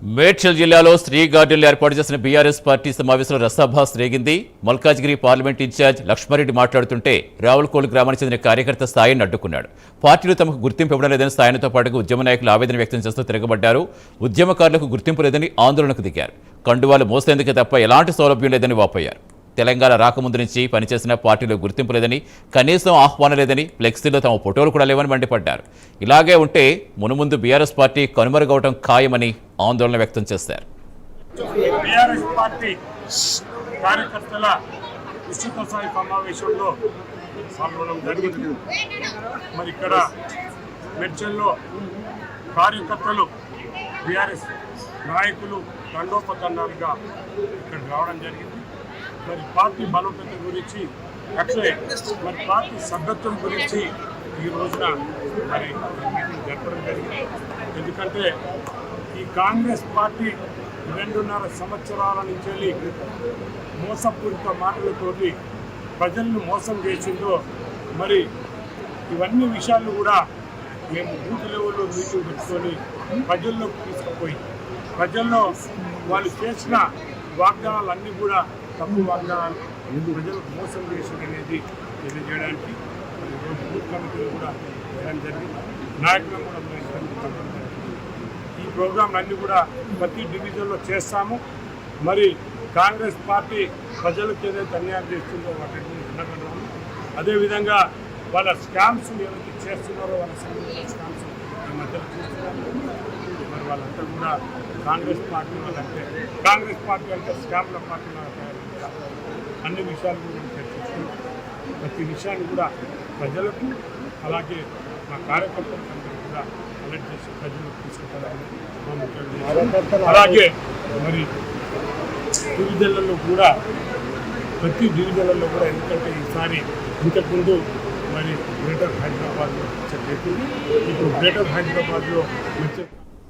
మేడ్చల్ జిల్లాలో శ్రీ గార్డెన్లో ఏర్పాటు చేసిన బీఆర్ఎస్ పార్టీ సమావేశంలో రసాభాస్ రేగింది. మల్కాజ్గిరి పార్లమెంట్ ఇన్ఛార్జ్ లక్ష్మారెడ్డి మాట్లాడుతుంటే రావులకోలు గ్రామానికి చెందిన కార్యకర్త స్థాయిని అడ్డుకున్నాడు. పార్టీలో తమకు గుర్తింపు ఇవ్వడం లేదని స్థాయితో పాటుగా ఉద్యమ నాయకులు ఆవేదన వ్యక్తం చేస్తూ తిరగబడ్డారు. ఉద్యమకారులకు గుర్తింపు లేదని ఆందోళనకు దిగారు. కండువాలు మోసేందుకే తప్ప ఎలాంటి సౌలభ్యం లేదని వాపోయారు. తెలంగాణ రాకముందు నుంచి పనిచేసిన పార్టీలో గుర్తింపు లేదని, కనీసం ఆహ్వానం లేదని, ఫ్లెక్సీలో తమ ఫోటోలు కూడా లేవని మండిపడ్డారు. ఇలాగే ఉంటే మునుముందు బీఆర్ఎస్ పార్టీ కనుమరుగవడం ఖాయమని ఆందోళన వ్యక్తం చేశారు. బీఆర్ఎస్ పార్టీ కార్యకర్తల విస్తృత స్థాయి సమావేశంలో పాల్గొనడం జరిగింది. మరి ఇక్కడ మెడ్చల్లో కార్యకర్తలు బీఆర్ఎస్ నాయకులు దండోపదండాలుగా ఇక్కడ రావడం జరిగింది. మరి పార్టీ బలోపేతం గురించి అట్లే మరి పార్టీ సభ్యత్వం గురించి ఈ రోజున మరి మీటింగ్ జరపడం జరిగింది. ఎందుకంటే ఈ కాంగ్రెస్ పార్టీ 2.5 సంవత్సరాల నుంచి వెళ్ళి మోసపూరిత మాటలతోటి ప్రజలను మోసం చేసిందో మరి ఇవన్నీ విషయాలు కూడా మేము బూత్ లెవెల్లో మీటింగ్ పెట్టుకొని ప్రజల్లోకి తీసుకుపోయి ప్రజల్లో వాళ్ళు చేసిన వాగ్దానాలన్నీ కూడా తప్పు వాగ్దానాలు ప్రజలకు మోసం చేసిందనేది తెలియజేయడానికి బూత్ కమిటీలు కూడా చేయడం జరిగింది. నాయకులను కూడా జరిగింది. ఈ ప్రోగ్రాంలన్నీ కూడా ప్రతి డివిజన్లో చేస్తాము. మరి కాంగ్రెస్ పార్టీ ప్రజలకు ఏదైతే అన్యాయం చేస్తుందో వాటిని వినగలము. అదేవిధంగా వాళ్ళ స్కామ్స్ ఏవైతే చేస్తున్నారో వాళ్ళ సంబంధించిన స్కామ్స్ ఈ మధ్యలో చూస్తున్నాము. మరి వాళ్ళంతా కూడా కాంగ్రెస్ పార్టీ వాళ్ళంటే స్కామ్ల పార్టీ అన్ని విషయాలు కూడా చర్చిస్తున్నాం. ప్రతి విషయాన్ని కూడా ప్రజలకు అలాగే మా కార్యకర్తలకు అందరూ కూడా కలెక్ట్ చేసి ప్రజలకు తీసుకుంటారని మా ముఖ్యంగా. అలాగే మరి డివిజన్లలో కూడా ప్రతి డివిజన్లలో కూడా ఎందుకంటే ఈసారి ఇంతకుముందు మరి గ్రేటర్ హైదరాబాద్లో చెప్పింది, ఇప్పుడు గ్రేటర్ హైదరాబాద్లో